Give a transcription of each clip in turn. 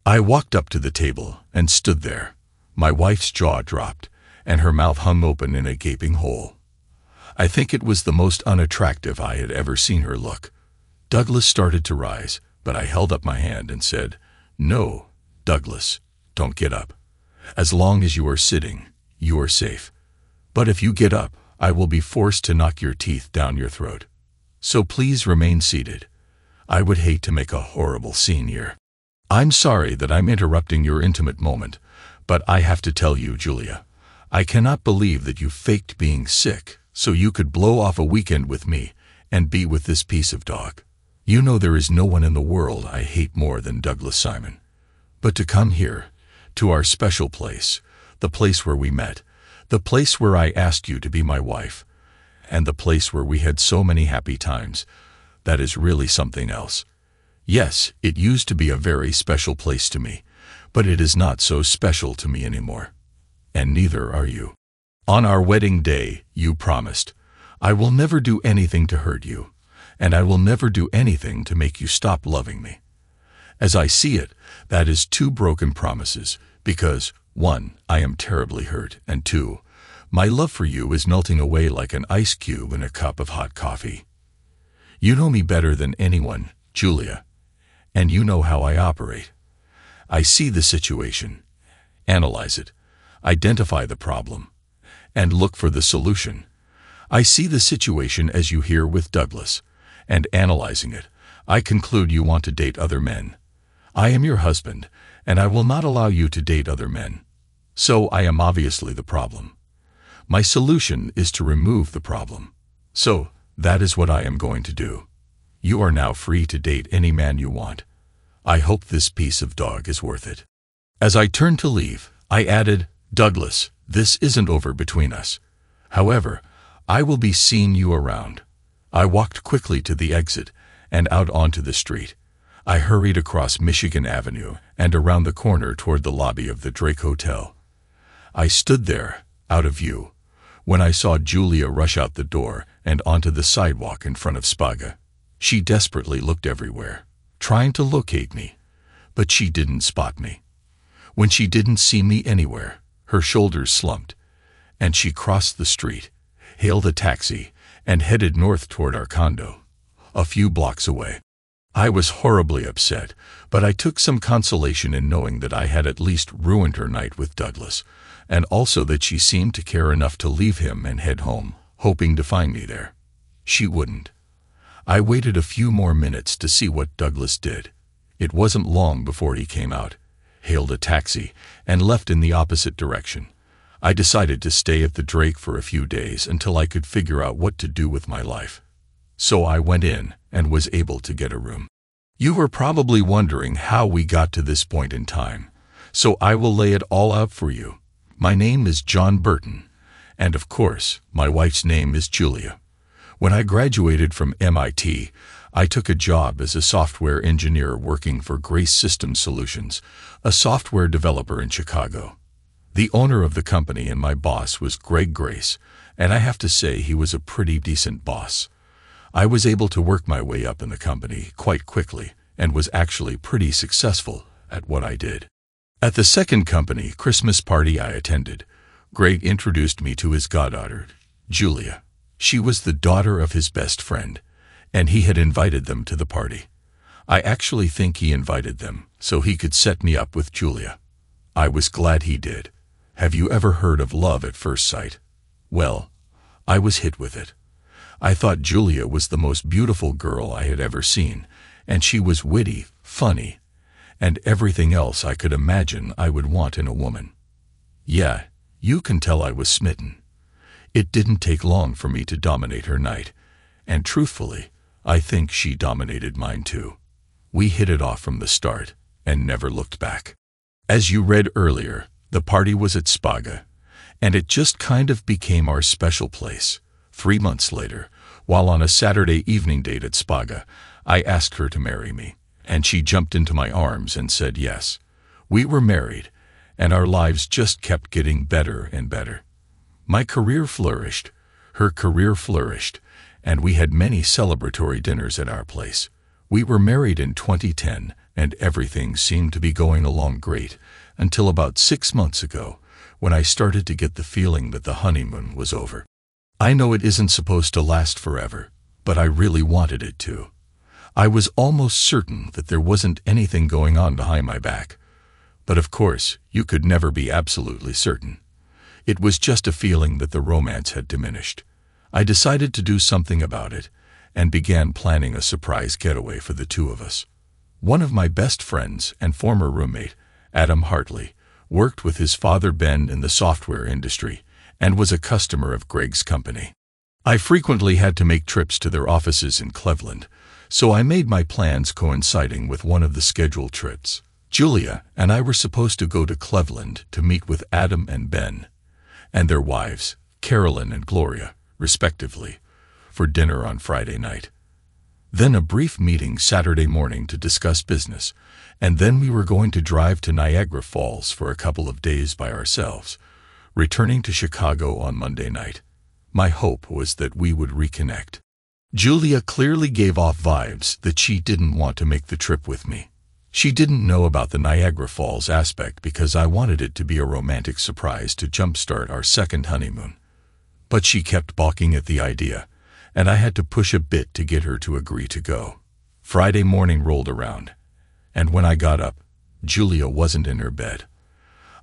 I walked up to the table and stood there. My wife's jaw dropped, and her mouth hung open in a gaping hole. I think it was the most unattractive I had ever seen her look. Douglas started to rise, but I held up my hand and said, "No, Douglas, don't get up. As long as you are sitting, you are safe. But if you get up, I will be forced to knock your teeth down your throat. So please remain seated. I would hate to make a horrible scene here. I'm sorry that I'm interrupting your intimate moment, but I have to tell you, Julia, I cannot believe that you faked being sick so you could blow off a weekend with me and be with this piece of dog. You know there is no one in the world I hate more than Douglas Simon. But to come here, to our special place, the place where we met, the place where I asked you to be my wife, and the place where we had so many happy times, that is really something else. Yes, it used to be a very special place to me, but it is not so special to me anymore. And neither are you. On our wedding day, you promised, I will never do anything to hurt you, and I will never do anything to make you stop loving me. As I see it, that is 2 broken promises, because 1, I am terribly hurt, and 2, my love for you is melting away like an ice cube in a cup of hot coffee. You know me better than anyone, Julia, and you know how I operate. I see the situation, analyze it, identify the problem, and look for the solution. I see the situation as you hear with Douglas, and analyzing it, I conclude you want to date other men. I am your husband, and I will not allow you to date other men. So I am obviously the problem. My solution is to remove the problem. So that is what I am going to do. You are now free to date any man you want. I hope this piece of dog is worth it. As I turned to leave, I added, Douglas, this isn't over between us. However, I will be seeing you around. I walked quickly to the exit and out onto the street. I hurried across Michigan Avenue and around the corner toward the lobby of the Drake Hotel. I stood there, out of view, when I saw Julia rush out the door and onto the sidewalk in front of Spaga. She desperately looked everywhere, trying to locate me, but she didn't spot me. When she didn't see me anywhere, her shoulders slumped, and she crossed the street, hailed a taxi, and headed north toward our condo, a few blocks away. I was horribly upset, but I took some consolation in knowing that I had at least ruined her night with Douglas, and also that she seemed to care enough to leave him and head home, hoping to find me there. She wouldn't. I waited a few more minutes to see what Douglas did. It wasn't long before he came out, hailed a taxi, and left in the opposite direction. I decided to stay at the Drake for a few days until I could figure out what to do with my life. So I went in and was able to get a room. You were probably wondering how we got to this point in time, so I will lay it all out for you. My name is John Burton, and of course, my wife's name is Julia. When I graduated from MIT, I took a job as a software engineer working for Grace System Solutions, a software developer in Chicago. The owner of the company and my boss was Greg Grace, and I have to say he was a pretty decent boss. I was able to work my way up in the company quite quickly and was actually pretty successful at what I did. At the second company Christmas party I attended, Greg introduced me to his goddaughter, Julia. She was the daughter of his best friend, and he had invited them to the party. I actually think he invited them so he could set me up with Julia. I was glad he did. Have you ever heard of love at first sight? Well, I was hit with it. I thought Julia was the most beautiful girl I had ever seen, and she was witty, funny, and everything else I could imagine I would want in a woman. Yeah, you can tell I was smitten. It didn't take long for me to dominate her night, and truthfully, I think she dominated mine too. We hit it off from the start and never looked back. As you read earlier, the party was at Spaga, and it just kind of became our special place. 3 months later, while on a Saturday evening date at Spaga, I asked her to marry me, and she jumped into my arms and said yes. We were married, and our lives just kept getting better and better. My career flourished, her career flourished, and we had many celebratory dinners at our place. We were married in 2010 and everything seemed to be going along great until about 6 months ago, when I started to get the feeling that the honeymoon was over. I know it isn't supposed to last forever, but I really wanted it to. I was almost certain that there wasn't anything going on behind my back. But of course, you could never be absolutely certain. It was just a feeling that the romance had diminished. I decided to do something about it, and began planning a surprise getaway for the two of us. One of my best friends and former roommate, Adam Hartley, worked with his father Ben in the software industry and was a customer of Greg's company. I frequently had to make trips to their offices in Cleveland, so I made my plans coinciding with one of the scheduled trips. Julia and I were supposed to go to Cleveland to meet with Adam and Ben, and their wives, Carolyn and Gloria, respectively, for dinner on Friday night. Then a brief meeting Saturday morning to discuss business, and then we were going to drive to Niagara Falls for a couple of days by ourselves, returning to Chicago on Monday night. My hope was that we would reconnect. Julia clearly gave off vibes that she didn't want to make the trip with me. She didn't know about the Niagara Falls aspect because I wanted it to be a romantic surprise to jumpstart our second honeymoon. But she kept balking at the idea, and I had to push a bit to get her to agree to go. Friday morning rolled around, and when I got up, Julia wasn't in her bed.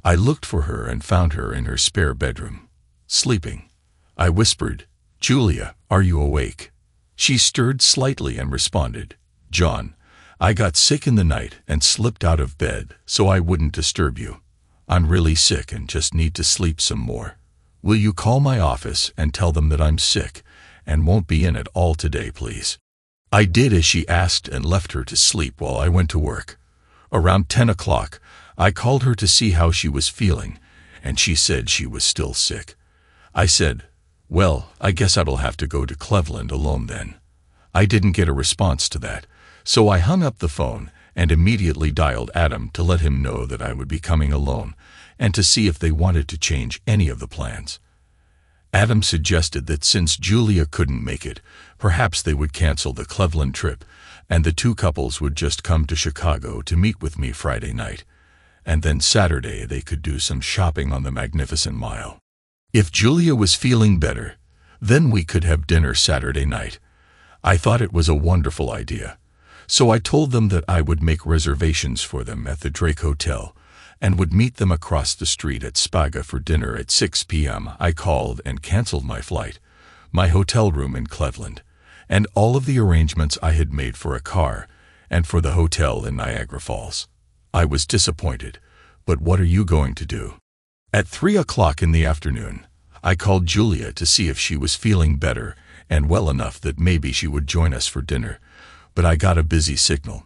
I looked for her and found her in her spare bedroom, sleeping. I whispered, "Julia, are you awake?" She stirred slightly and responded, "John, I got sick in the night and slipped out of bed so I wouldn't disturb you. I'm really sick and just need to sleep some more. Will you call my office and tell them that I'm sick and won't be in at all today, please?" I did as she asked and left her to sleep while I went to work. Around 10 o'clock, I called her to see how she was feeling, and she said she was still sick. I said, "Well, I guess I'll have to go to Cleveland alone then." I didn't get a response to that, so I hung up the phone and immediately dialed Adam to let him know that I would be coming alone and to see if they wanted to change any of the plans. Adam suggested that since Julia couldn't make it, perhaps they would cancel the Cleveland trip and the two couples would just come to Chicago to meet with me Friday night, and then Saturday they could do some shopping on the Magnificent Mile. If Julia was feeling better, then we could have dinner Saturday night. I thought it was a wonderful idea, so I told them that I would make reservations for them at the Drake Hotel and would meet them across the street at Spaga for dinner at 6 p.m. I called and canceled my flight, my hotel room in Cleveland, and all of the arrangements I had made for a car and for the hotel in Niagara Falls. I was disappointed, but what are you going to do? At 3 o'clock in the afternoon, I called Julia to see if she was feeling better and well enough that maybe she would join us for dinner, but I got a busy signal.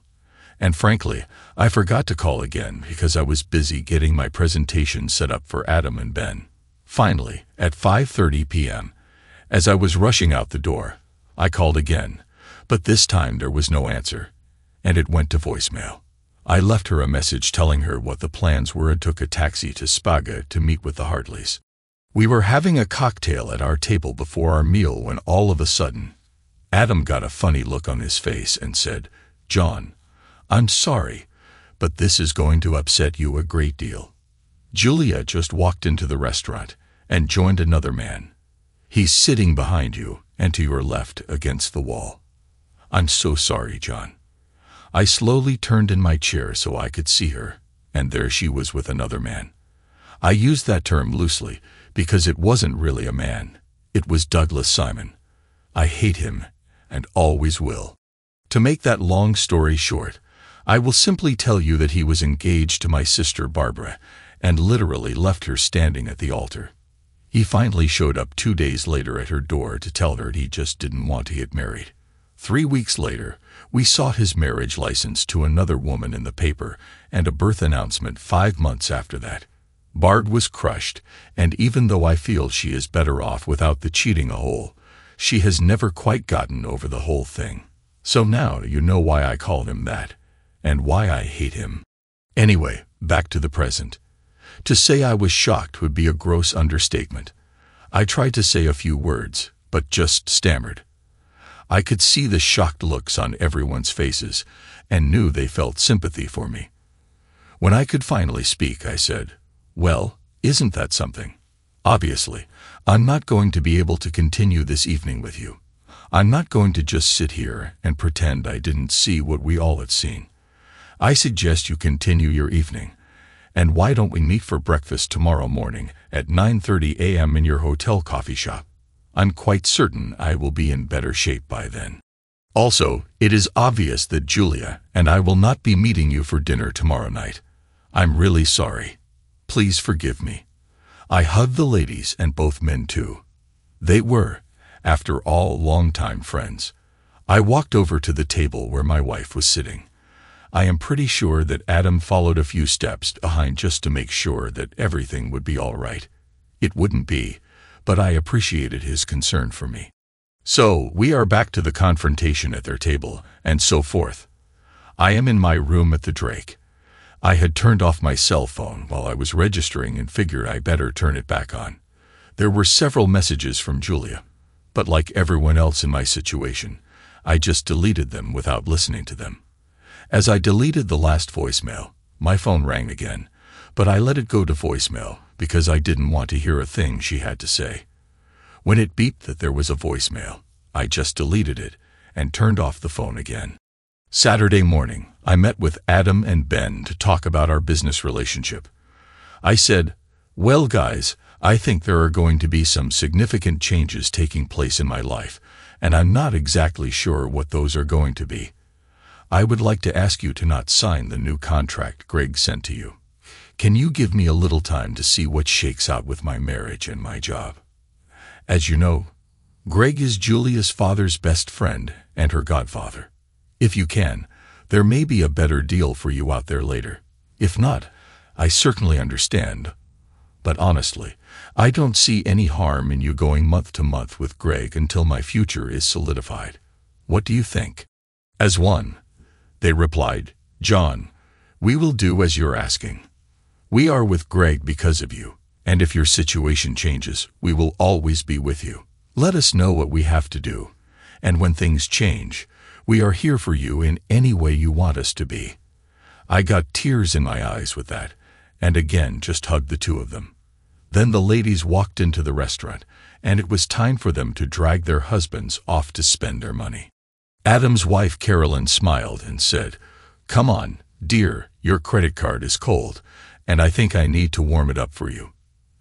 And frankly, I forgot to call again because I was busy getting my presentation set up for Adam and Ben. Finally, at 5:30 p.m., as I was rushing out the door, I called again, but this time there was no answer, and it went to voicemail. I left her a message telling her what the plans were and took a taxi to Spaga to meet with the Hartleys. We were having a cocktail at our table before our meal when all of a sudden, Adam got a funny look on his face and said, "John, I'm sorry, but this is going to upset you a great deal. Julia just walked into the restaurant and joined another man. He's sitting behind you and to your left against the wall. I'm so sorry, John." I slowly turned in my chair so I could see her, and there she was with another man. I used that term loosely because it wasn't really a man. It was Douglas Simon. I hate him and always will. To make that long story short, I will simply tell you that he was engaged to my sister Barbara and literally left her standing at the altar. He finally showed up 2 days later at her door to tell her he just didn't want to get married. 3 weeks later, we saw his marriage license to another woman in the paper and a birth announcement 5 months after that. Bard was crushed, and even though I feel she is better off without the cheating a hole, she has never quite gotten over the whole thing. So now you know why I call him that, and why I hate him. Anyway, back to the present. To say I was shocked would be a gross understatement. I tried to say a few words, but just stammered. I could see the shocked looks on everyone's faces and knew they felt sympathy for me. When I could finally speak, I said, "Well, isn't that something? Obviously, I'm not going to be able to continue this evening with you. I'm not going to just sit here and pretend I didn't see what we all have seen. I suggest you continue your evening. And why don't we meet for breakfast tomorrow morning at 9:30 a.m. in your hotel coffee shop? I'm quite certain I will be in better shape by then. Also, it is obvious that Julia and I will not be meeting you for dinner tomorrow night. I'm really sorry. Please forgive me." I hugged the ladies and both men too. They were, after all, longtime friends. I walked over to the table where my wife was sitting. I am pretty sure that Adam followed a few steps behind just to make sure that everything would be all right. It wouldn't be, but I appreciated his concern for me. So, we are back to the confrontation at their table, and so forth. I am in my room at the Drake. I had turned off my cell phone while I was registering and figured I better turn it back on. There were several messages from Julia, but like everyone else in my situation, I just deleted them without listening to them. As I deleted the last voicemail, my phone rang again, but I let it go to voicemail because I didn't want to hear a thing she had to say. When it beeped that there was a voicemail, I just deleted it and turned off the phone again. Saturday morning, I met with Adam and Ben to talk about our business relationship. I said, "Well, guys, I think there are going to be some significant changes taking place in my life, and I'm not exactly sure what those are going to be. I would like to ask you to not sign the new contract Greg sent to you. Can you give me a little time to see what shakes out with my marriage and my job? As you know, Greg is Julia's father's best friend and her godfather. If you can, there may be a better deal for you out there later. If not, I certainly understand. But honestly, I don't see any harm in you going month to month with Greg until my future is solidified. What do you think?" As one, they replied, "John, we will do as you're asking. We are with Greg because of you, and if your situation changes, we will always be with you. Let us know what we have to do, and when things change, we are here for you in any way you want us to be." I got tears in my eyes with that, and again just hugged the two of them. Then the ladies walked into the restaurant, and it was time for them to drag their husbands off to spend their money. Adam's wife Carolyn smiled and said, "Come on, dear, your credit card is cold, and I think I need to warm it up for you."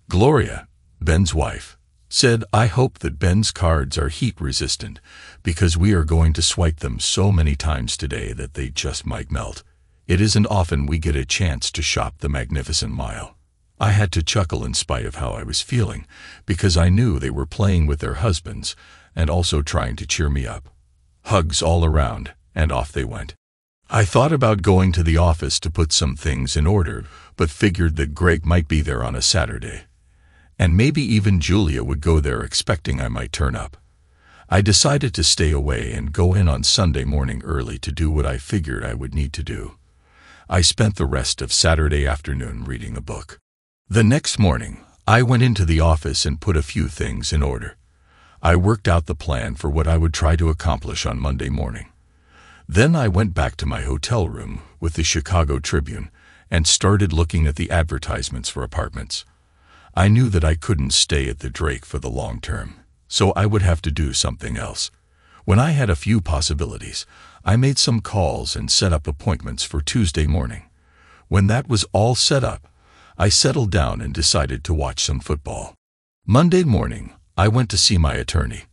Gloria, Ben's wife, said, "I hope that Ben's cards are heat resistant, because we are going to swipe them so many times today that they just might melt. It isn't often we get a chance to shop the Magnificent Mile." I had to chuckle in spite of how I was feeling, because I knew they were playing with their husbands and also trying to cheer me up. Hugs all around, and off they went. I thought about going to the office to put some things in order, but figured that Greg might be there on a Saturday. And maybe even Julia would go there expecting I might turn up. I decided to stay away and go in on Sunday morning early to do what I figured I would need to do. I spent the rest of Saturday afternoon reading a book. The next morning, I went into the office and put a few things in order. I worked out the plan for what I would try to accomplish on Monday morning. Then I went back to my hotel room with the Chicago Tribune and started looking at the advertisements for apartments. I knew that I couldn't stay at the Drake for the long term, so I would have to do something else. When I had a few possibilities, I made some calls and set up appointments for Tuesday morning. When that was all set up, I settled down and decided to watch some football. Monday morning, I went to see my attorney.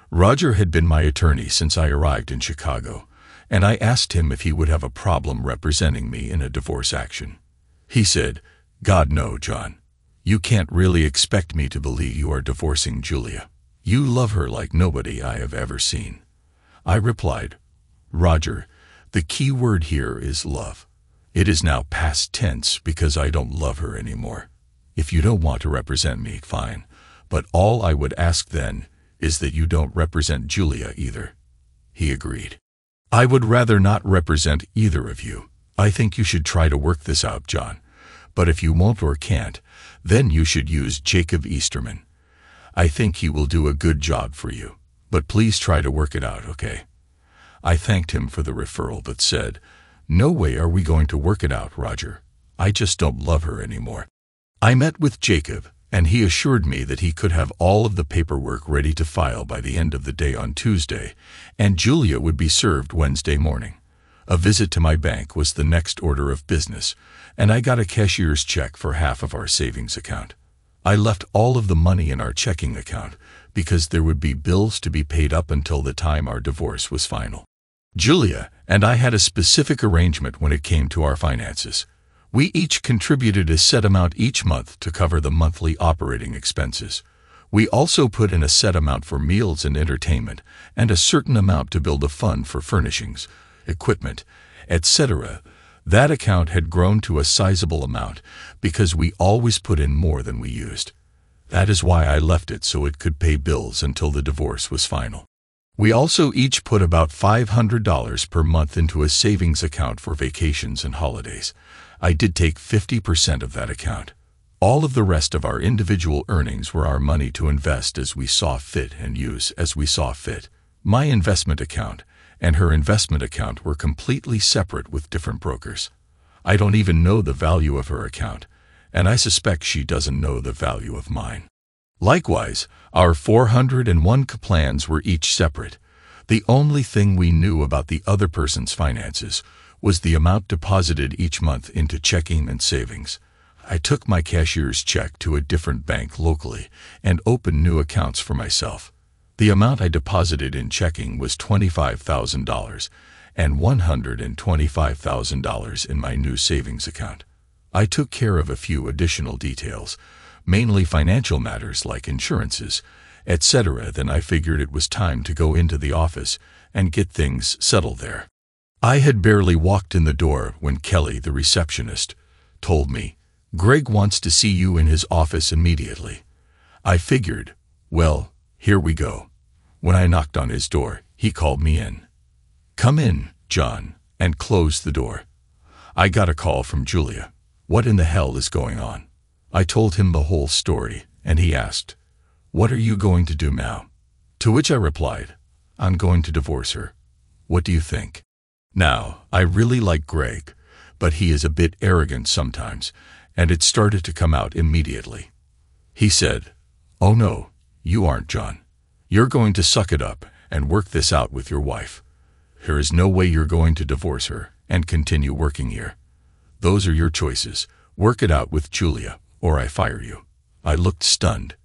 Roger had been my attorney since I arrived in Chicago, and I asked him if he would have a problem representing me in a divorce action. He said, "God, no, John. You can't really expect me to believe you are divorcing Julia. You love her like nobody I have ever seen." I replied, "Roger, the key word here is love. It is now past tense because I don't love her anymore. If you don't want to represent me, fine, but all I would ask then is that you don't represent Julia either." He agreed. "I would rather not represent either of you. I think you should try to work this out, John. But if you won't or can't, then you should use Jacob Easterman. I think he will do a good job for you. But please try to work it out, okay? I thanked him for the referral but said, "No way are we going to work it out, Roger. I just don't love her anymore." I met with Jacob, and he assured me that he could have all of the paperwork ready to file by the end of the day on Tuesday, and Julia would be served Wednesday morning. A visit to my bank was the next order of business, and I got a cashier's check for half of our savings account. I left all of the money in our checking account because there would be bills to be paid up until the time our divorce was final. Julia and I had a specific arrangement when it came to our finances. We each contributed a set amount each month to cover the monthly operating expenses. We also put in a set amount for meals and entertainment and a certain amount to build a fund for furnishings, equipment, etc. That account had grown to a sizable amount because we always put in more than we used. That is why I left it so it could pay bills until the divorce was final. We also each put about $500 per month into a savings account for vacations and holidays. I did take 50% of that account. All of the rest of our individual earnings were our money to invest as we saw fit and use as we saw fit. My investment account and her investment account were completely separate with different brokers. I don't even know the value of her account, and I suspect she doesn't know the value of mine. Likewise, our 401 plans were each separate. The only thing we knew about the other person's finances was the amount deposited each month into checking and savings. I took my cashier's check to a different bank locally and opened new accounts for myself. The amount I deposited in checking was $25,000 and $125,000 in my new savings account. I took care of a few additional details, mainly financial matters like insurances, etc. Then I figured it was time to go into the office and get things settled there. I had barely walked in the door when Kelly, the receptionist, told me, "Greg wants to see you in his office immediately." I figured, well, here we go. When I knocked on his door, he called me in. "Come in, John," and closed the door. I got a call from Julia. What in the hell is going on? I told him the whole story, and he asked, "What are you going to do now?" To which I replied, "I'm going to divorce her. What do you think?" Now, I really like Greg, but he is a bit arrogant sometimes, and it started to come out immediately. He said, "Oh no, you aren't, John. You're going to suck it up and work this out with your wife. There is no way you're going to divorce her and continue working here. Those are your choices. Work it out with Julia, or I fire you." I looked stunned.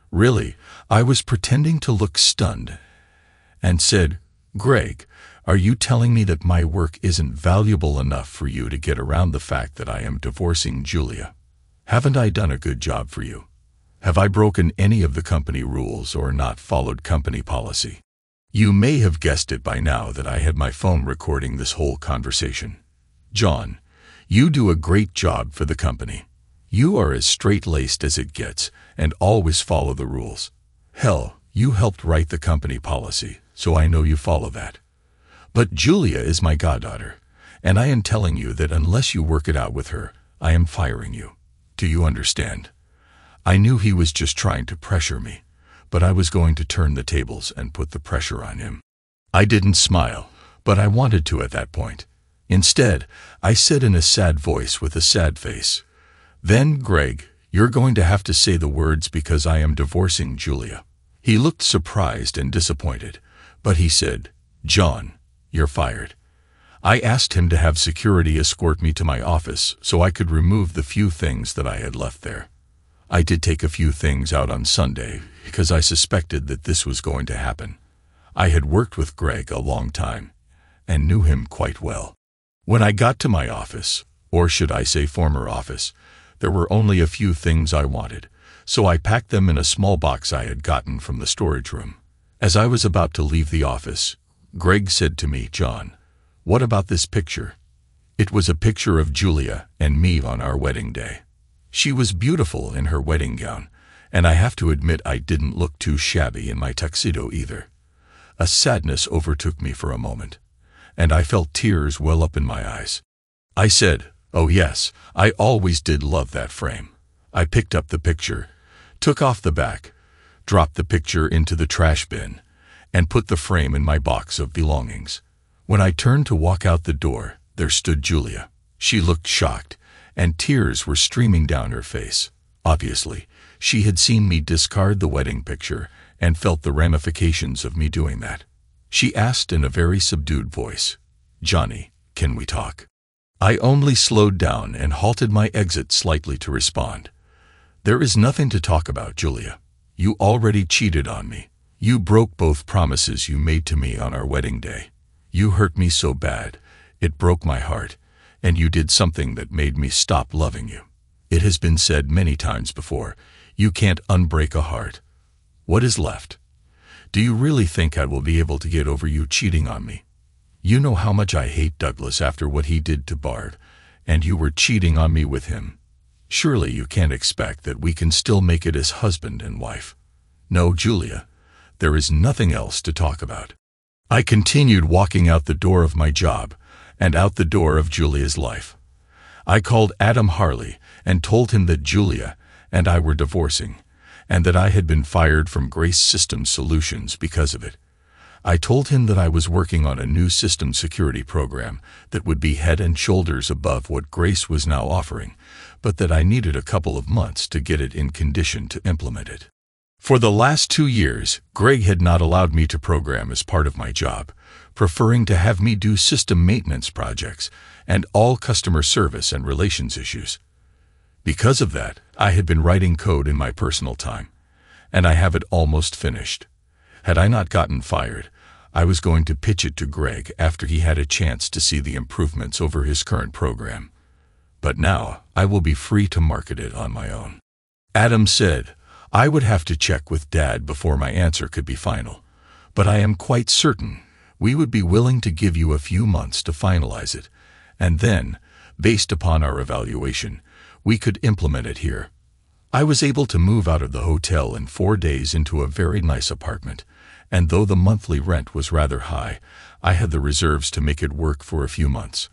Really, I was pretending to look stunned and said, "Greg, are you telling me that my work isn't valuable enough for you to get around the fact that I am divorcing Julia? Haven't I done a good job for you? Have I broken any of the company rules or not followed company policy?" You may have guessed it by now that I had my phone recording this whole conversation. "John, you do a great job for the company. You are as straight-laced as it gets and always follow the rules. Hell, you helped write the company policy, so I know you follow that. But Julia is my goddaughter, and I am telling you that unless you work it out with her, I am firing you. Do you understand?" I knew he was just trying to pressure me, but I was going to turn the tables and put the pressure on him. I didn't smile, but I wanted to at that point. Instead, I said in a sad voice with a sad face, "Then, Greg, you're going to have to say the words because I am divorcing Julia." He looked surprised and disappointed, but he said, "John, you're fired." I asked him to have security escort me to my office so I could remove the few things that I had left there. I did take a few things out on Sunday because I suspected that this was going to happen. I had worked with Greg a long time and knew him quite well. When I got to my office, or should I say former office, there were only a few things I wanted, so I packed them in a small box I had gotten from the storage room. As I was about to leave the office, Greg said to me, "John, what about this picture?" It was a picture of Julia and me on our wedding day. She was beautiful in her wedding gown, and I have to admit I didn't look too shabby in my tuxedo either. A sadness overtook me for a moment, and I felt tears well up in my eyes. I said, "Oh yes, I always did love that frame." I picked up the picture, took off the back, dropped the picture into the trash bin, and put the frame in my box of belongings. When I turned to walk out the door, there stood Julia. She looked shocked, and tears were streaming down her face. Obviously, she had seen me discard the wedding picture and felt the ramifications of me doing that. She asked in a very subdued voice, "Johnny, can we talk?" I only slowed down and halted my exit slightly to respond. "There is nothing to talk about, Julia. You already cheated on me. You broke both promises you made to me on our wedding day. You hurt me so bad, it broke my heart, and you did something that made me stop loving you. It has been said many times before, you can't unbreak a heart. What is left? Do you really think I will be able to get over you cheating on me? You know how much I hate Douglas after what he did to Bard, and you were cheating on me with him. Surely you can't expect that we can still make it as husband and wife. No, Julia, there is nothing else to talk about." I continued walking out the door of my job and out the door of Julia's life. I called Adam Harley and told him that Julia and I were divorcing, and that I had been fired from Grace Systems Solutions because of it. I told him that I was working on a new system security program that would be head and shoulders above what Grace was now offering, but that I needed a couple of months to get it in condition to implement it. For the last 2 years, Greg had not allowed me to program as part of my job, preferring to have me do system maintenance projects and all customer service and relations issues. Because of that, I had been writing code in my personal time, and I have it almost finished. Had I not gotten fired, I was going to pitch it to Greg after he had a chance to see the improvements over his current program. But now I will be free to market it on my own. Adam said, "I would have to check with Dad before my answer could be final, but I am quite certain we would be willing to give you a few months to finalize it, and then, based upon our evaluation, we could implement it here." I was able to move out of the hotel in 4 days into a very nice apartment, and though the monthly rent was rather high, I had the reserves to make it work for a few months.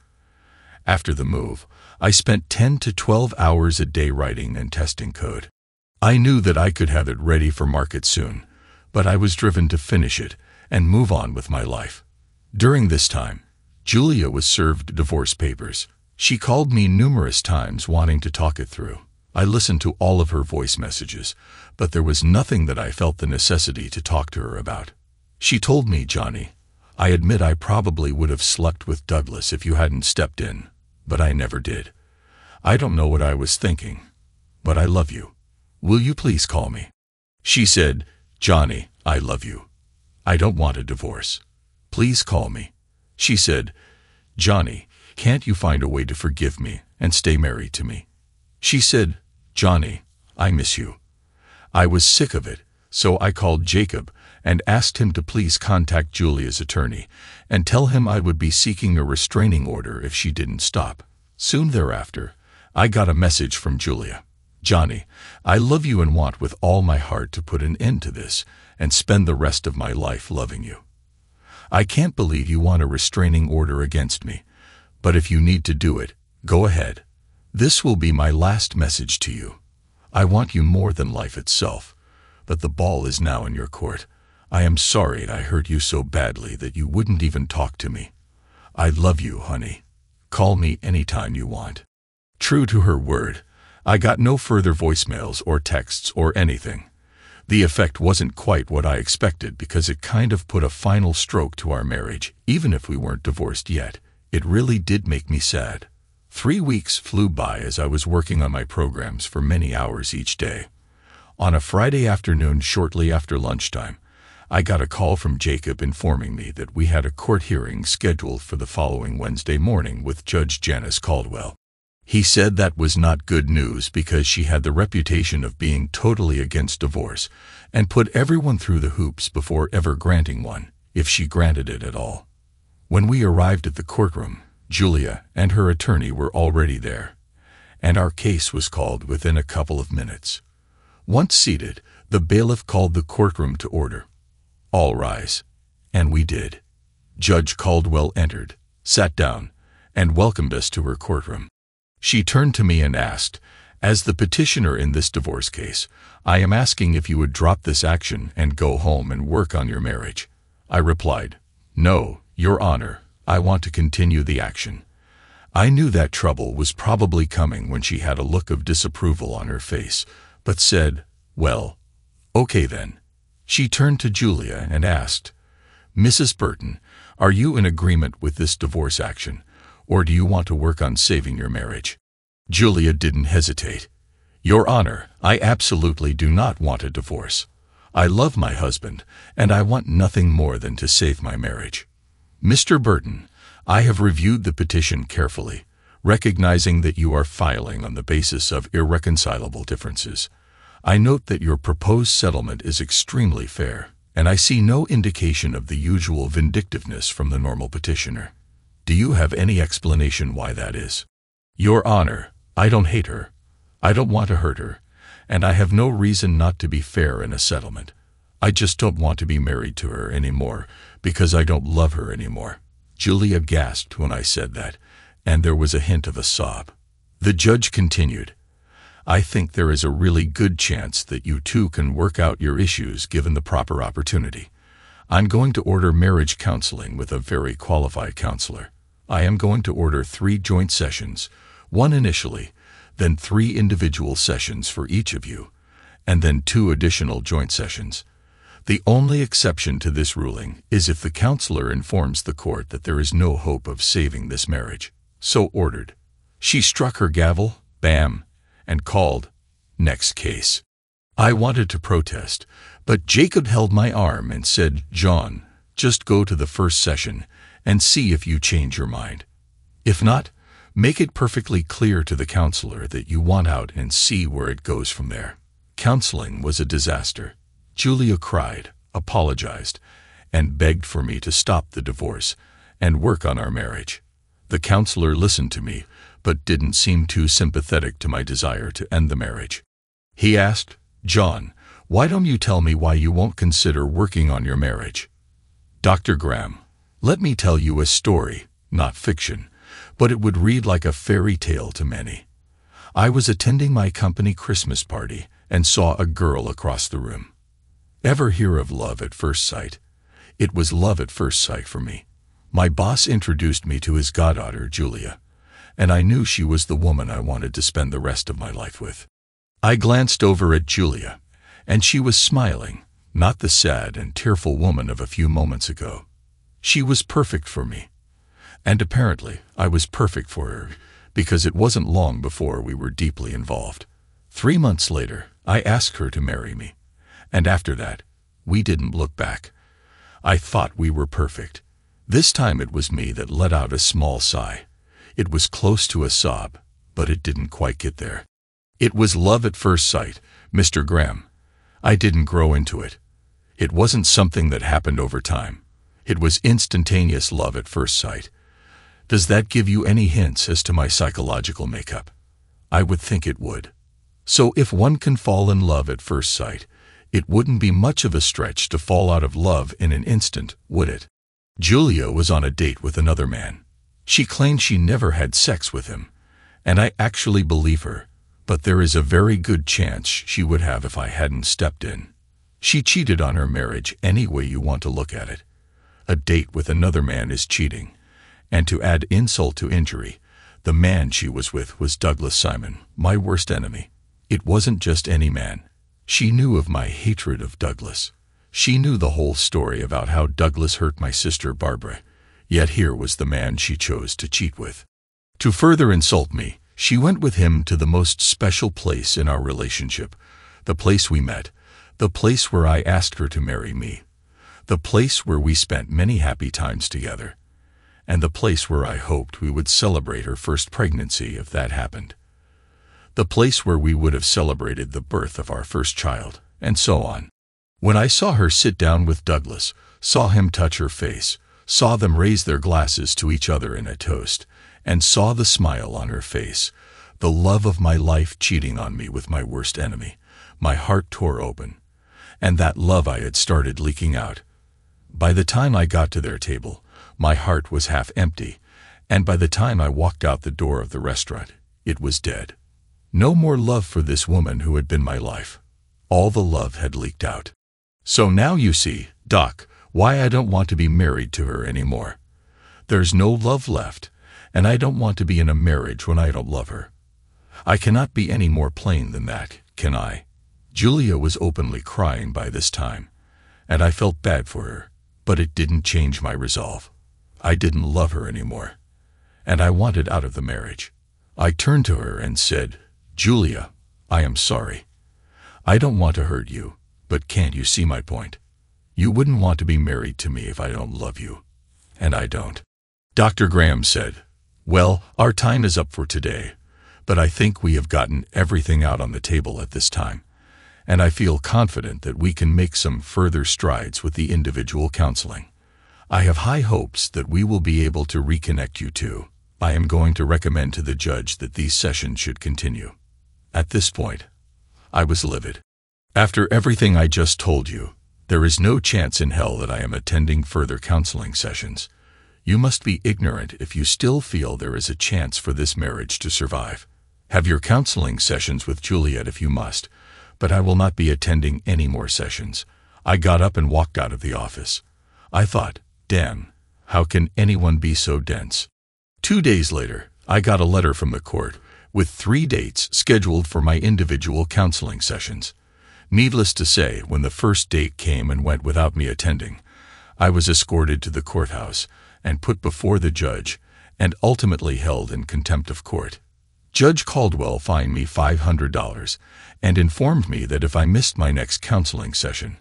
After the move, I spent 10 to 12 hours a day writing and testing code. I knew that I could have it ready for market soon, but I was driven to finish it and move on with my life. During this time, Julia was served divorce papers. She called me numerous times wanting to talk it through. I listened to all of her voice messages, but there was nothing that I felt the necessity to talk to her about. She told me, "Johnny, I admit I probably would have slept with Douglas if you hadn't stepped in, but I never did. I don't know what I was thinking, but I love you. Will you please call me?" She said, "Johnny, I love you. I don't want a divorce. Please call me." She said, "Johnny, can't you find a way to forgive me and stay married to me?" She said, "Johnny, I miss you." I was sick of it, so I called Jacob and asked him to please contact Julia's attorney and tell him I would be seeking a restraining order if she didn't stop. Soon thereafter, I got a message from Julia. "Johnny, I love you and want with all my heart to put an end to this and spend the rest of my life loving you. I can't believe you want a restraining order against me, but if you need to do it, go ahead. This will be my last message to you. I want you more than life itself, but the ball is now in your court. I am sorry I hurt you so badly that you wouldn't even talk to me. I love you, honey. Call me anytime you want." True to her word, I got no further voicemails or texts or anything. The effect wasn't quite what I expected because it kind of put a final stroke to our marriage, even if we weren't divorced yet. It really did make me sad. 3 weeks flew by as I was working on my programs for many hours each day. On a Friday afternoon shortly after lunchtime, I got a call from Jacob informing me that we had a court hearing scheduled for the following Wednesday morning with Judge Janice Caldwell. He said that was not good news because she had the reputation of being totally against divorce and put everyone through the hoops before ever granting one, if she granted it at all. When we arrived at the courtroom, Julia and her attorney were already there, and our case was called within a couple of minutes. Once seated, the bailiff called the courtroom to order. "All rise," and we did. Judge Caldwell entered, sat down, and welcomed us to her courtroom. She turned to me and asked, "As the petitioner in this divorce case, I am asking if you would drop this action and go home and work on your marriage. I replied, "No, Your Honor, I want to continue the action." I knew that trouble was probably coming when she had a look of disapproval on her face, but said, "Well, okay then." She turned to Julia and asked, "Mrs. Burton, are you in agreement with this divorce action, or do you want to work on saving your marriage?" Julia didn't hesitate. "Your Honor, I absolutely do not want a divorce. I love my husband, and I want nothing more than to save my marriage. Mr. Burton, I have reviewed the petition carefully, recognizing that you are filing on the basis of irreconcilable differences. I note that your proposed settlement is extremely fair, and I see no indication of the usual vindictiveness from the normal petitioner. Do you have any explanation why that is?" "Your Honor, I don't hate her. I don't want to hurt her, and I have no reason not to be fair in a settlement. I just don't want to be married to her anymore because I don't love her anymore." Julia gasped when I said that, and there was a hint of a sob. The judge continued, "I think there is a really good chance that you two can work out your issues given the proper opportunity. I'm going to order marriage counseling with a very qualified counselor. I am going to order 3 joint sessions, 1 initially, then 3 individual sessions for each of you, and then 2 additional joint sessions. The only exception to this ruling is if the counselor informs the court that there is no hope of saving this marriage. So ordered." She struck her gavel, bam, and called, "Next case." I wanted to protest, but Jacob held my arm and said, "John, just go to the first session and see if you change your mind. If not, make it perfectly clear to the counselor that you want out and see where it goes from there." Counseling was a disaster. Julia cried, apologized, and begged for me to stop the divorce and work on our marriage. The counselor listened to me, but didn't seem too sympathetic to my desire to end the marriage. He asked, "John, why don't you tell me why you won't consider working on your marriage?" "Dr. Graham, let me tell you a story, not fiction, but it would read like a fairy tale to many. I was attending my company Christmas party and saw a girl across the room. Ever hear of love at first sight? It was love at first sight for me. My boss introduced me to his goddaughter, Julia, and I knew she was the woman I wanted to spend the rest of my life with. I glanced over at Julia, and she was smiling, not the sad and tearful woman of a few moments ago. She was perfect for me, and apparently I was perfect for her, because it wasn't long before we were deeply involved. 3 months later, I asked her to marry me. And after that, we didn't look back. I thought we were perfect. This time it was me that let out a small sigh. It was close to a sob, but it didn't quite get there. It was love at first sight, Mr. Graham. I didn't grow into it. It wasn't something that happened over time. It was instantaneous love at first sight. Does that give you any hints as to my psychological makeup? I would think it would. So if one can fall in love at first sight, it wouldn't be much of a stretch to fall out of love in an instant, would it? Julia was on a date with another man. She claimed she never had sex with him, and I actually believe her, but there is a very good chance she would have if I hadn't stepped in. She cheated on her marriage any way you want to look at it. A date with another man is cheating, and to add insult to injury, the man she was with was Douglas Simon, my worst enemy. It wasn't just any man. She knew of my hatred of Douglas. She knew the whole story about how Douglas hurt my sister Barbara, yet here was the man she chose to cheat with. To further insult me, she went with him to the most special place in our relationship, the place we met, the place where I asked her to marry me, the place where we spent many happy times together, and the place where I hoped we would celebrate her first pregnancy if that happened. The place where we would have celebrated the birth of our first child, and so on. When I saw her sit down with Douglas, saw him touch her face, saw them raise their glasses to each other in a toast, and saw the smile on her face, the love of my life cheating on me with my worst enemy, my heart tore open, and that love I had started leaking out. By the time I got to their table, my heart was half empty, and by the time I walked out the door of the restaurant, it was dead. No more love for this woman who had been my life. All the love had leaked out. So now you see, Doc, why I don't want to be married to her anymore. There's no love left, and I don't want to be in a marriage when I don't love her. I cannot be any more plain than that, can I? Julia was openly crying by this time, and I felt bad for her, but it didn't change my resolve. I didn't love her anymore, and I wanted out of the marriage. I turned to her and said, "Julia, I am sorry. I don't want to hurt you, but can't you see my point? You wouldn't want to be married to me if I don't love you, and I don't." Dr. Graham said, "Well, our time is up for today, but I think we have gotten everything out on the table at this time, and I feel confident that we can make some further strides with the individual counseling. I have high hopes that we will be able to reconnect you two. I am going to recommend to the judge that these sessions should continue." At this point, I was livid. After everything I just told you, there is no chance in hell that I am attending further counseling sessions. You must be ignorant if you still feel there is a chance for this marriage to survive. Have your counseling sessions with Juliet if you must, but I will not be attending any more sessions. I got up and walked out of the office. I thought, damn, how can anyone be so dense? 2 days later, I got a letter from the court with 3 dates scheduled for my individual counseling sessions. Needless to say, when the first date came and went without me attending, I was escorted to the courthouse and put before the judge and ultimately held in contempt of court. Judge Caldwell fined me $500 and informed me that if I missed my next counseling session,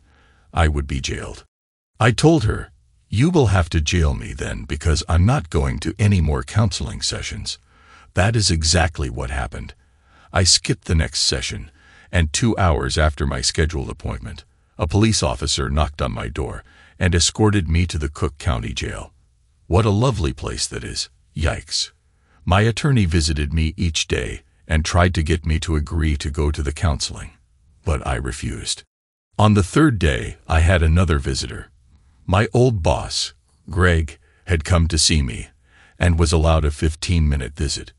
I would be jailed. I told her, "You will have to jail me then because I'm not going to any more counseling sessions." That is exactly what happened. I skipped the next session, and 2 hours after my scheduled appointment, a police officer knocked on my door and escorted me to the Cook County Jail. What a lovely place that is. Yikes. My attorney visited me each day and tried to get me to agree to go to the counseling, but I refused. On the 3rd day, I had another visitor. My old boss, Greg, had come to see me and was allowed a 15-minute visit.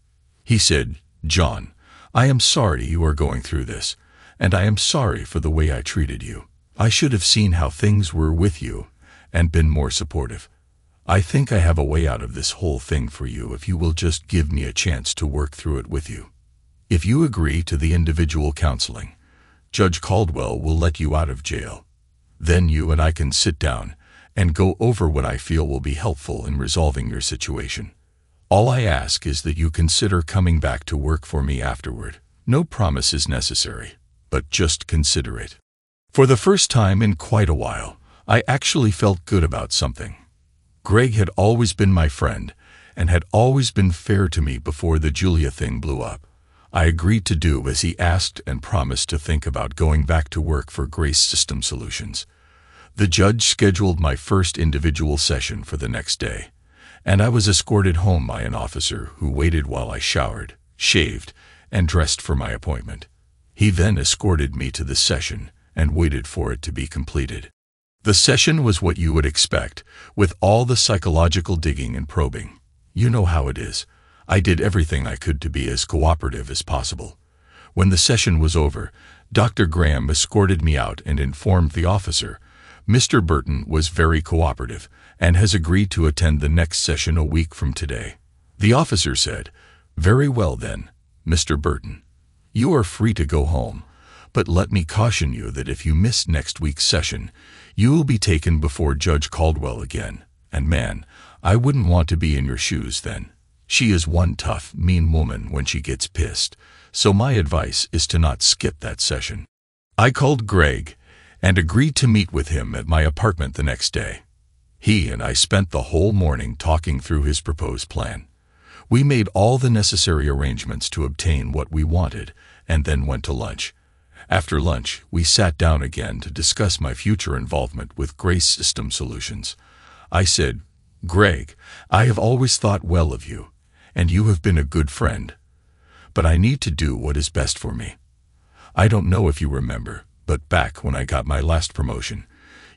He said, "John, I am sorry you are going through this, and I am sorry for the way I treated you. I should have seen how things were with you and been more supportive. I think I have a way out of this whole thing for you if you will just give me a chance to work through it with you. If you agree to the individual counseling, Judge Caldwell will let you out of jail. Then you and I can sit down and go over what I feel will be helpful in resolving your situation. All I ask is that you consider coming back to work for me afterward. No promise is necessary, but just consider it." For the first time in quite a while, I actually felt good about something. Greg had always been my friend and had always been fair to me before the Julia thing blew up. I agreed to do as he asked and promised to think about going back to work for Grace System Solutions. The judge scheduled my first individual session for the next day, and I was escorted home by an officer who waited while I showered, shaved, and dressed for my appointment. He then escorted me to the session and waited for it to be completed. The session was what you would expect, with all the psychological digging and probing. You know how it is. I did everything I could to be as cooperative as possible. When the session was over, Dr. Graham escorted me out and informed the officer, "Mr. Burton was very cooperative and has agreed to attend the next session a week from today." The officer said, "Very well then, Mr. Burton. You are free to go home, but let me caution you that if you miss next week's session, you will be taken before Judge Caldwell again, and man, I wouldn't want to be in your shoes then. She is one tough, mean woman when she gets pissed, so my advice is to not skip that session." I called Greg and agreed to meet with him at my apartment the next day. He and I spent the whole morning talking through his proposed plan. We made all the necessary arrangements to obtain what we wanted and then went to lunch. After lunch, we sat down again to discuss my future involvement with Grace System Solutions. I said, "Greg, I have always thought well of you, and you have been a good friend. But I need to do what is best for me. I don't know if you remember, but back when I got my last promotion,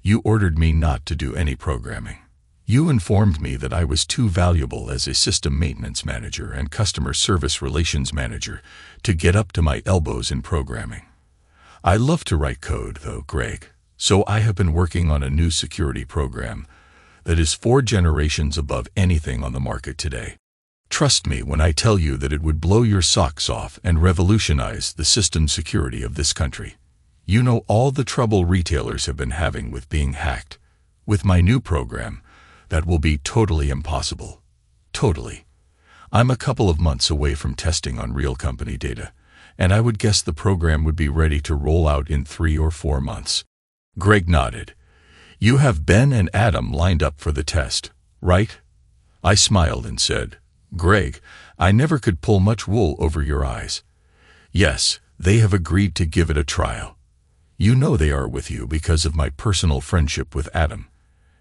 you ordered me not to do any programming. You informed me that I was too valuable as a system maintenance manager and customer service relations manager to get up to my elbows in programming. I love to write code, though, Greg. So I have been working on a new security program that is 4 generations above anything on the market today. Trust me when I tell you that it would blow your socks off and revolutionize the system security of this country. You know all the trouble retailers have been having with being hacked. With my new program, that will be totally impossible. Totally. I'm a couple of months away from testing on real company data, and I would guess the program would be ready to roll out in 3 or 4 months. Greg nodded. You have Ben and Adam lined up for the test, right? I smiled and said, Greg, I never could pull much wool over your eyes. Yes, they have agreed to give it a trial. You know they are with you because of my personal friendship with Adam.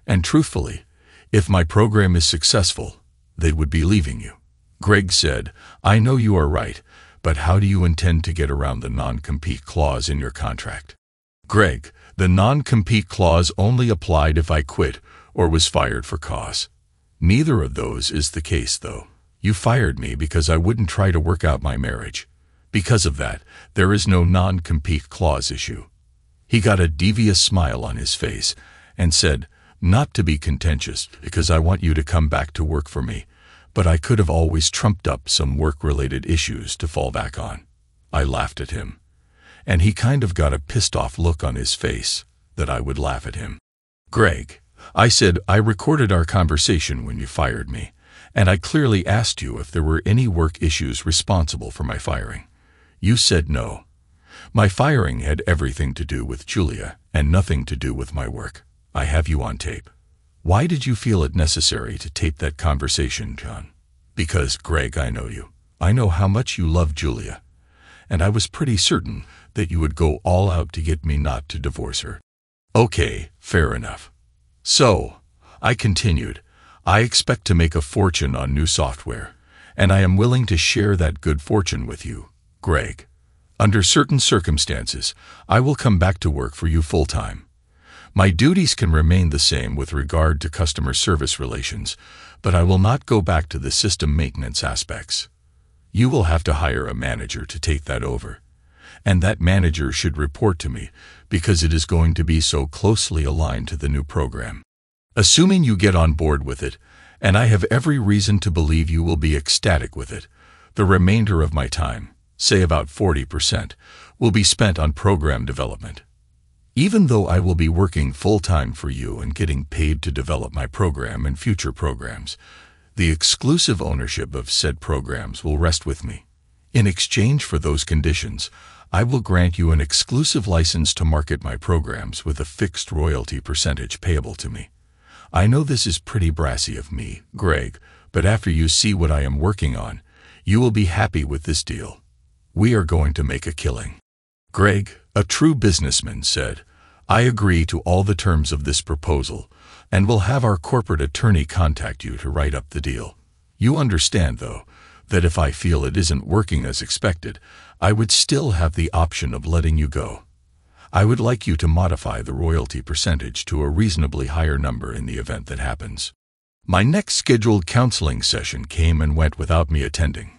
And truthfully, if my program is successful, they would be leaving you. Greg said, I know you are right, but how do you intend to get around the non-compete clause in your contract? Greg, the non-compete clause only applied if I quit or was fired for cause. Neither of those is the case, though. You fired me because I wouldn't try to work out my marriage. Because of that, there is no non-compete clause issue. He got a devious smile on his face and said, not to be contentious, because I want you to come back to work for me, but I could have always trumped up some work-related issues to fall back on. I laughed at him, and he kind of got a pissed-off look on his face that I would laugh at him. Greg, I said, I recorded our conversation when you fired me, and I clearly asked you if there were any work issues responsible for my firing. You said no. My firing had everything to do with Julia and nothing to do with my work. I have you on tape. Why did you feel it necessary to tape that conversation, John? Because, Greg, I know you. I know how much you love Julia, and I was pretty certain that you would go all out to get me not to divorce her. Okay, fair enough. So, I continued, I expect to make a fortune on new software, and I am willing to share that good fortune with you, Greg. Under certain circumstances, I will come back to work for you full-time. My duties can remain the same with regard to customer service relations, but I will not go back to the system maintenance aspects. You will have to hire a manager to take that over, and that manager should report to me because it is going to be so closely aligned to the new program. Assuming you get on board with it, and I have every reason to believe you will be ecstatic with it, the remainder of my time, say about 40%, will be spent on program development. Even though I will be working full-time for you and getting paid to develop my program and future programs, the exclusive ownership of said programs will rest with me. In exchange for those conditions, I will grant you an exclusive license to market my programs with a fixed royalty percentage payable to me. I know this is pretty brassy of me, Greg, but after you see what I am working on, you will be happy with this deal. We are going to make a killing. Greg, a true businessman, said, I agree to all the terms of this proposal, and will have our corporate attorney contact you to write up the deal. You understand, though, that if I feel it isn't working as expected, I would still have the option of letting you go. I would like you to modify the royalty percentage to a reasonably higher number in the event that happens. My next scheduled counseling session came and went without me attending.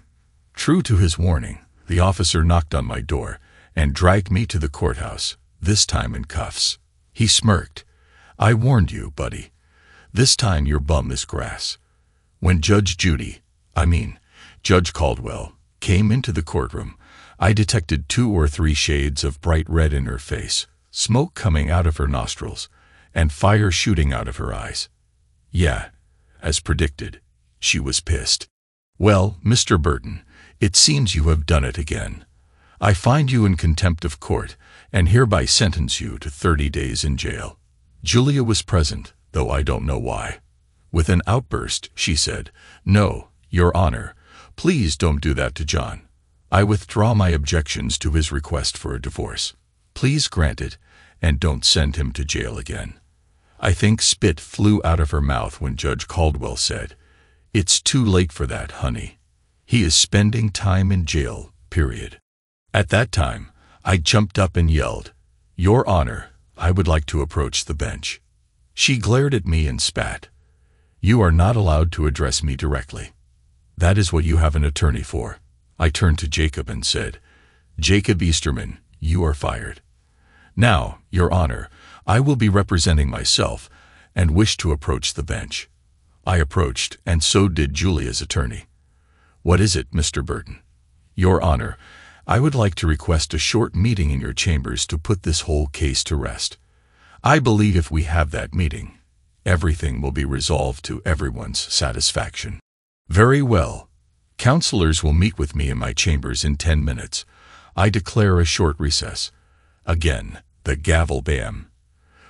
True to his warning, the officer knocked on my door and dragged me to the courthouse, this time in cuffs. He smirked. I warned you, buddy. This time your bum is grass. When Judge Caldwell, came into the courtroom, I detected 2 or 3 shades of bright red in her face, smoke coming out of her nostrils, and fire shooting out of her eyes. Yeah, as predicted, she was pissed. Well, Mr. Burton, it seems you have done it again. I find you in contempt of court and hereby sentence you to 30 days in jail. Julia was present, though I don't know why. With an outburst, she said, No, Your Honor, please don't do that to John. I withdraw my objections to his request for a divorce. Please grant it, and don't send him to jail again. I think spit flew out of her mouth when Judge Caldwell said, It's too late for that, honey. He is spending time in jail, period. At that time, I jumped up and yelled, Your Honor, I would like to approach the bench. She glared at me and spat. You are not allowed to address me directly. That is what you have an attorney for. I turned to Jacob and said, Jacob Easterman, you are fired. Now, Your Honor, I will be representing myself and wish to approach the bench. I approached, and so did Julia's attorney. What is it, Mr. Burton? Your Honor, I would like to request a short meeting in your chambers to put this whole case to rest. I believe if we have that meeting, everything will be resolved to everyone's satisfaction. Very well. Counselors will meet with me in my chambers in 10 minutes. I declare a short recess. Again, the gavel bam.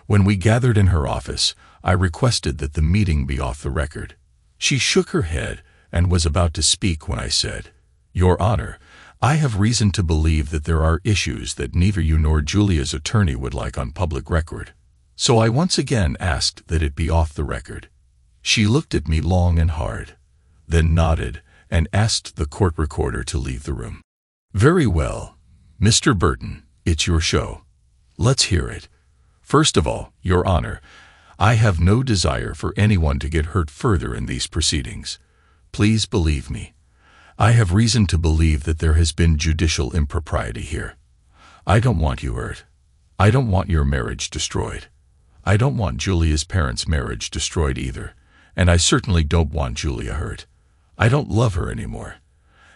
When we gathered in her office, I requested that the meeting be off the record. She shook her head and was about to speak when I said, Your Honor, I have reason to believe that there are issues that neither you nor Julia's attorney would like on public record. So I once again asked that it be off the record. She looked at me long and hard, then nodded and asked the court recorder to leave the room. Very well, Mr. Burton, it's your show. Let's hear it. First of all, Your Honor, I have no desire for anyone to get hurt further in these proceedings. Please believe me. I have reason to believe that there has been judicial impropriety here. I don't want you hurt. I don't want your marriage destroyed. I don't want Julia's parents' marriage destroyed either, and I certainly don't want Julia hurt. I don't love her anymore,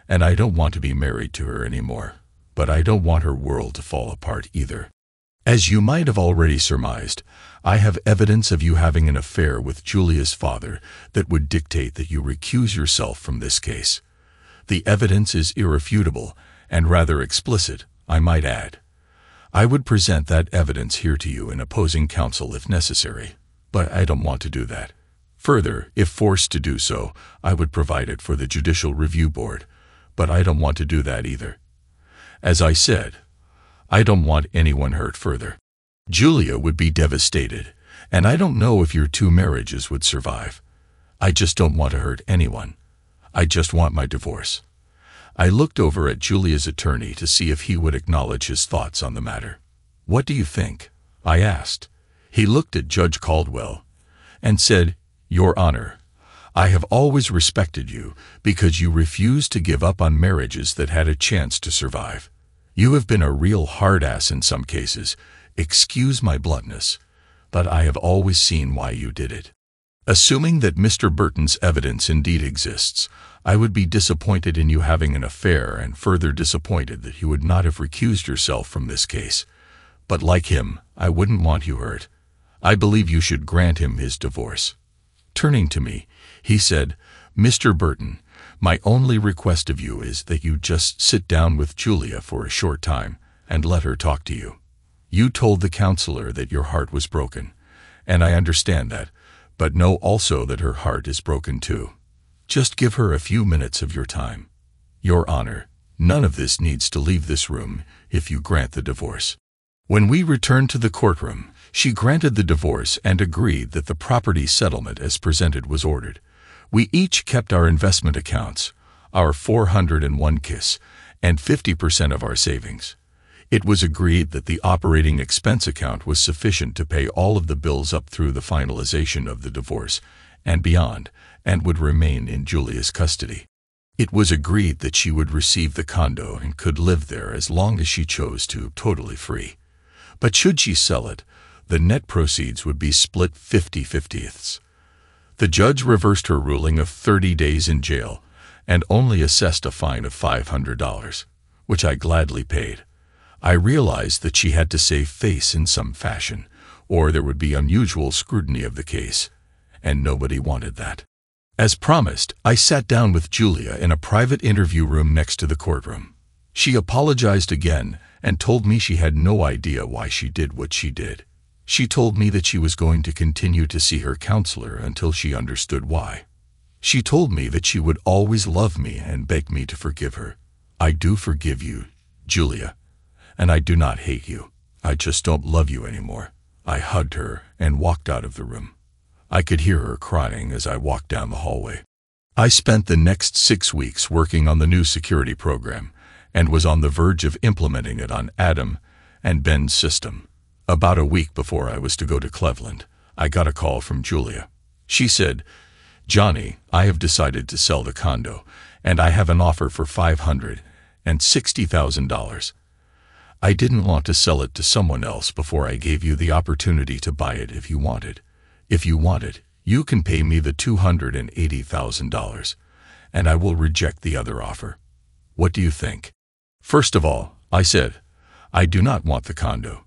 and I don't want to be married to her anymore, but I don't want her world to fall apart either. As you might have already surmised, I have evidence of you having an affair with Julia's father that would dictate that you recuse yourself from this case. The evidence is irrefutable and rather explicit, I might add. I would present that evidence here to you in opposing counsel if necessary, but I don't want to do that. Further, if forced to do so, I would provide it for the Judicial Review Board, but I don't want to do that either. As I said, I don't want anyone hurt further. Julia would be devastated, and I don't know if your 2 marriages would survive. I just don't want to hurt anyone. I just want my divorce. I looked over at Julia's attorney to see if he would acknowledge his thoughts on the matter. What do you think? I asked. He looked at Judge Caldwell and said, Your Honor, I have always respected you because you refused to give up on marriages that had a chance to survive. You have been a real hard-ass in some cases. Excuse my bluntness, but I have always seen why you did it. Assuming that Mr. Burton's evidence indeed exists, I would be disappointed in you having an affair and further disappointed that you would not have recused yourself from this case. But like him, I wouldn't want you hurt. I believe you should grant him his divorce. Turning to me, he said, Mr. Burton, my only request of you is that you just sit down with Julia for a short time and let her talk to you. You told the counselor that your heart was broken, and I understand that, but know also that her heart is broken too. Just give her a few minutes of your time. Your Honor, none of this needs to leave this room if you grant the divorce. When we returned to the courtroom, she granted the divorce and agreed that the property settlement as presented was ordered. We each kept our investment accounts, our 401 KISS, and 50% of our savings. It was agreed that the operating expense account was sufficient to pay all of the bills up through the finalization of the divorce and beyond, and would remain in Julia's custody. It was agreed that she would receive the condo and could live there as long as she chose to, totally free. But should she sell it, the net proceeds would be split 50/50. The judge reversed her ruling of 30 days in jail and only assessed a fine of $500, which I gladly paid. I realized that she had to save face in some fashion, or there would be unusual scrutiny of the case, and nobody wanted that. As promised, I sat down with Julia in a private interview room next to the courtroom. She apologized again and told me she had no idea why she did what she did. She told me that she was going to continue to see her counselor until she understood why. She told me that she would always love me and begged me to forgive her. I do forgive you, Julia, and I do not hate you. I just don't love you anymore. I hugged her and walked out of the room. I could hear her crying as I walked down the hallway. I spent the next 6 weeks working on the new security program and was on the verge of implementing it on Adam and Ben's system. About a week before I was to go to Cleveland, I got a call from Julia. She said, Johnny, I have decided to sell the condo, and I have an offer for $560,000. I didn't want to sell it to someone else before I gave you the opportunity to buy it if you want it. If you want it, you can pay me the $280,000, and I will reject the other offer. What do you think?" "First of all," I said, "I do not want the condo.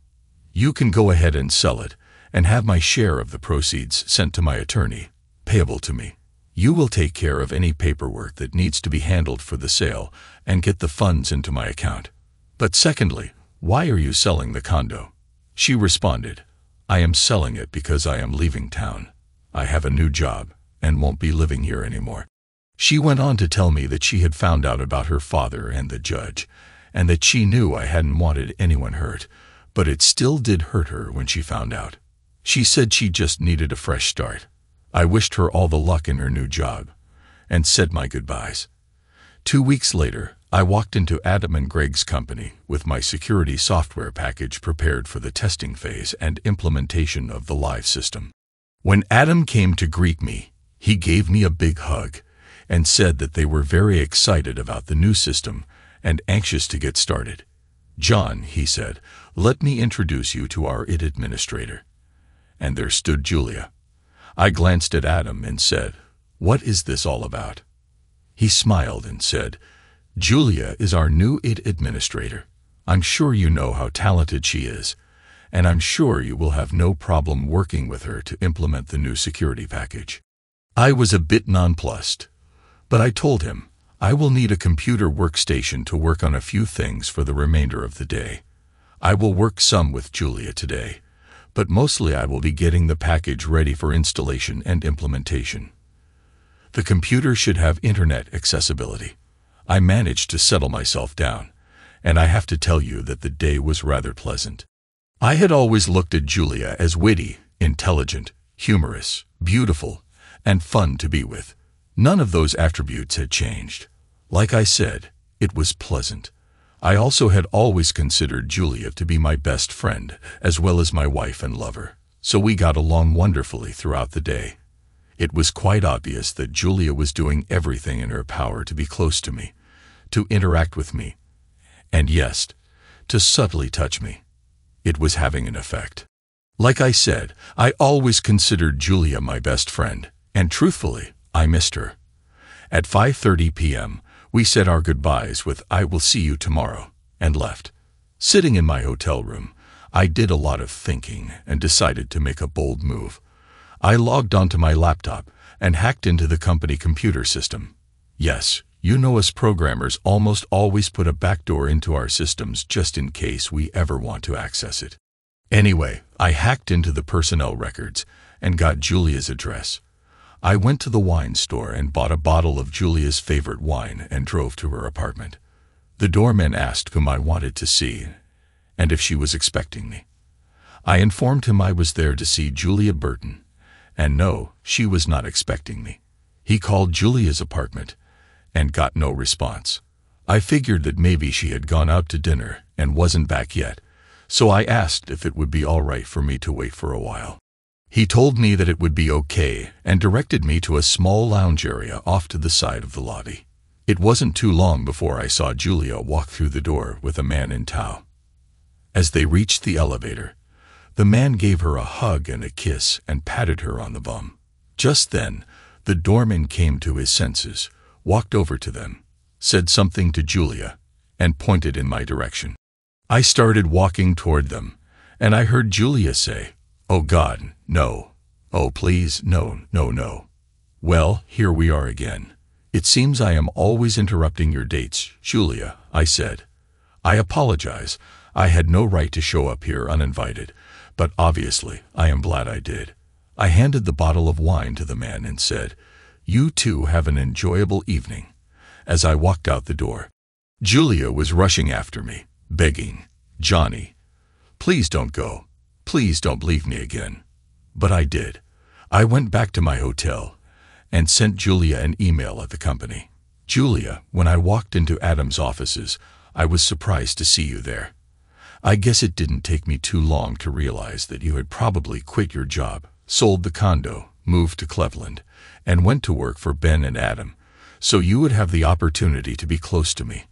You can go ahead and sell it, and have my share of the proceeds sent to my attorney, payable to me. You will take care of any paperwork that needs to be handled for the sale and get the funds into my account. But secondly, why are you selling the condo?" She responded, "I am selling it because I am leaving town. I have a new job and won't be living here anymore." She went on to tell me that she had found out about her father and the judge, and that she knew I hadn't wanted anyone hurt, but it still did hurt her when she found out. She said she just needed a fresh start. I wished her all the luck in her new job, and said my goodbyes. 2 weeks later, I walked into Adam and Greg's company with my security software package prepared for the testing phase and implementation of the live system. When Adam came to greet me, he gave me a big hug and said that they were very excited about the new system and anxious to get started. "John," he said, "let me introduce you to our IT administrator." And there stood Julia. I glanced at Adam and said, "What is this all about?" He smiled and said, "Julia is our new IT administrator. I'm sure you know how talented she is, and I'm sure you will have no problem working with her to implement the new security package." I was a bit nonplussed, but I told him, I will need a computer workstation to work on a few things for the remainder of the day. I will work some with Julia today, but mostly I will be getting the package ready for installation and implementation. The computer should have internet accessibility. I managed to settle myself down, and I have to tell you that the day was rather pleasant. I had always looked at Julia as witty, intelligent, humorous, beautiful, and fun to be with. None of those attributes had changed. Like I said, it was pleasant. I also had always considered Julia to be my best friend, as well as my wife and lover, so we got along wonderfully throughout the day. It was quite obvious that Julia was doing everything in her power to be close to me, to interact with me, and yes, to subtly touch me. It was having an effect. Like I said, I always considered Julia my best friend, and truthfully, I missed her. At 5:30 p.m., we said our goodbyes with "I will see you tomorrow," and left. Sitting in my hotel room, I did a lot of thinking and decided to make a bold move. I logged onto my laptop and hacked into the company computer system. Yes, you know us programmers almost always put a backdoor into our systems just in case we ever want to access it. Anyway, I hacked into the personnel records and got Julia's address. I went to the wine store and bought a bottle of Julia's favorite wine and drove to her apartment. The doorman asked whom I wanted to see and if she was expecting me. I informed him I was there to see Julia Burton, and no, she was not expecting me. He called Julia's apartment and got no response. I figured that maybe she had gone out to dinner and wasn't back yet, so I asked if it would be all right for me to wait for a while. He told me that it would be okay and directed me to a small lounge area off to the side of the lobby. It wasn't too long before I saw Julia walk through the door with a man in tow. As they reached the elevator, the man gave her a hug and a kiss and patted her on the bum. Just then, the doorman came to his senses, walked over to them, said something to Julia, and pointed in my direction. I started walking toward them, and I heard Julia say, "Oh God, no. Oh please, no, no, no." Well, here we are again. "It seems I am always interrupting your dates, Julia," I said. "I apologize. I had no right to show up here uninvited, but obviously I am glad I did." I handed the bottle of wine to the man and said, "You two have an enjoyable evening," as I walked out the door. Julia was rushing after me, begging, "Johnny, please don't go. Please don't leave me again." But I did. I went back to my hotel and sent Julia an email at the company. "Julia, when I walked into Adam's offices, I was surprised to see you there. I guess it didn't take me too long to realize that you had probably quit your job, sold the condo, moved to Cleveland, and went to work for Ben and Adam, so you would have the opportunity to be close to me.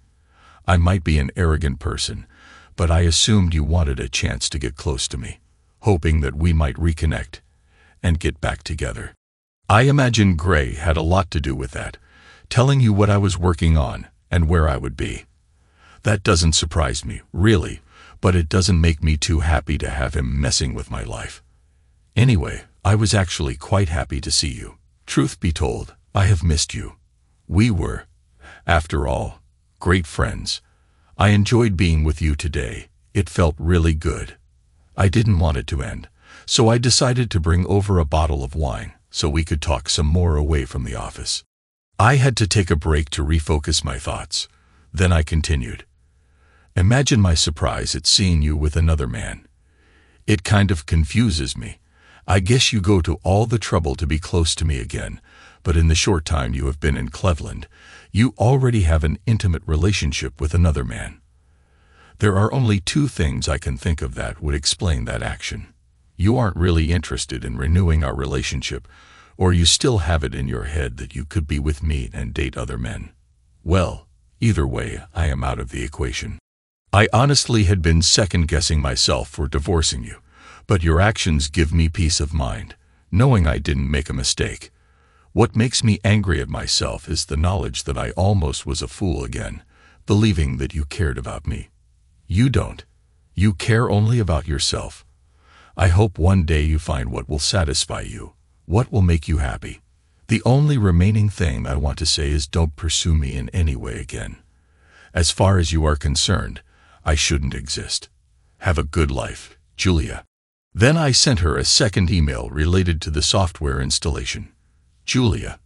I might be an arrogant person, but I assumed you wanted a chance to get close to me, hoping that we might reconnect and get back together. I imagine Gray had a lot to do with that, telling you what I was working on and where I would be. That doesn't surprise me, really, but it doesn't make me too happy to have him messing with my life. Anyway, I was actually quite happy to see you. Truth be told, I have missed you. We were, after all, great friends. I enjoyed being with you today. It felt really good. I didn't want it to end, so I decided to bring over a bottle of wine so we could talk some more away from the office. I had to take a break to refocus my thoughts. Then I continued. Imagine my surprise at seeing you with another man. It kind of confuses me. I guess you go to all the trouble to be close to me again, but in the short time you have been in Cleveland, you already have an intimate relationship with another man. There are only two things I can think of that would explain that action. You aren't really interested in renewing our relationship, or you still have it in your head that you could be with me and date other men. Well, either way, I am out of the equation. I honestly had been second-guessing myself for divorcing you, but your actions give me peace of mind, knowing I didn't make a mistake. What makes me angry at myself is the knowledge that I almost was a fool again, believing that you cared about me. You don't. You care only about yourself. I hope one day you find what will satisfy you, what will make you happy. The only remaining thing I want to say is don't pursue me in any way again. As far as you are concerned, I shouldn't exist. Have a good life, Julia. Then I sent her a second email related to the software installation. Julia,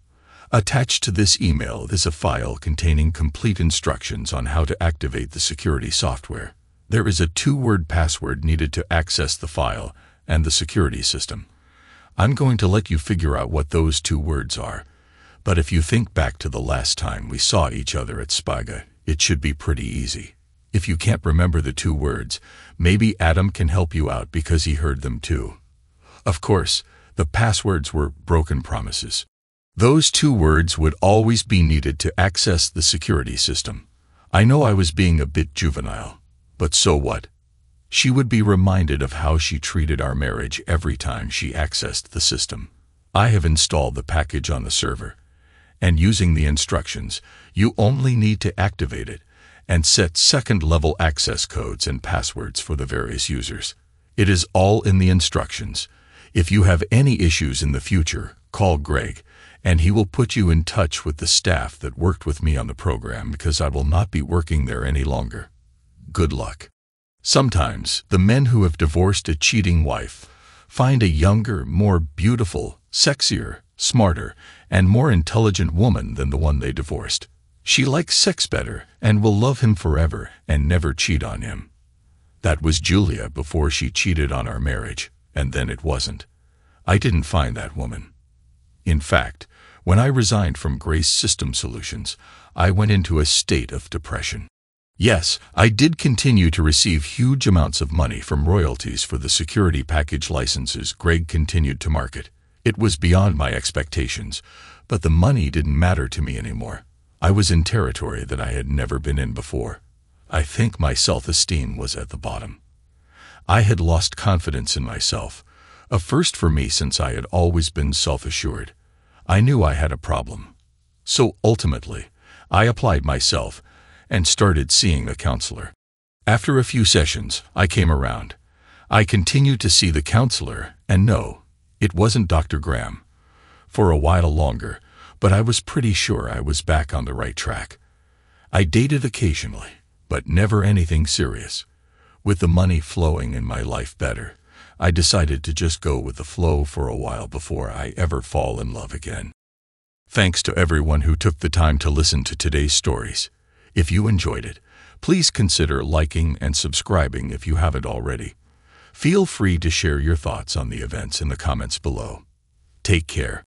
attached to this email is a file containing complete instructions on how to activate the security software. There is a 2-word password needed to access the file and the security system. I'm going to let you figure out what those 2 words are, but if you think back to the last time we saw each other at Spaga, it should be pretty easy. If you can't remember the 2 words, maybe Adam can help you out because he heard them too. Of course, the passwords were broken promises. Those 2 words would always be needed to access the security system. I know I was being a bit juvenile, but so what? She would be reminded of how she treated our marriage every time she accessed the system. I have installed the package on the server, and using the instructions, you only need to activate it and set second-level access codes and passwords for the various users. It is all in the instructions. If you have any issues in the future, call Greg, and he will put you in touch with the staff that worked with me on the program because I will not be working there any longer. Good luck. Sometimes, the men who have divorced a cheating wife find a younger, more beautiful, sexier, smarter, and more intelligent woman than the one they divorced. She likes sex better and will love him forever and never cheat on him. That was Julia before she cheated on our marriage, and then it wasn't. I didn't find that woman. In fact, when I resigned from Grace System Solutions, I went into a state of depression. Yes, I did continue to receive huge amounts of money from royalties for the security package licenses Greg continued to market. It was beyond my expectations, but the money didn't matter to me anymore. I was in territory that I had never been in before. I think my self-esteem was at the bottom. I had lost confidence in myself, a first for me since I had always been self-assured. I knew I had a problem. So ultimately, I applied myself and started seeing a counselor. After a few sessions, I came around. I continued to see the counselor, and no, it wasn't Dr. Graham. For a while longer, but I was pretty sure I was back on the right track. I dated occasionally, but never anything serious. With the money flowing in my life better, I decided to just go with the flow for a while before I ever fall in love again. Thanks to everyone who took the time to listen to today's stories. If you enjoyed it, please consider liking and subscribing if you haven't already. Feel free to share your thoughts on the events in the comments below. Take care.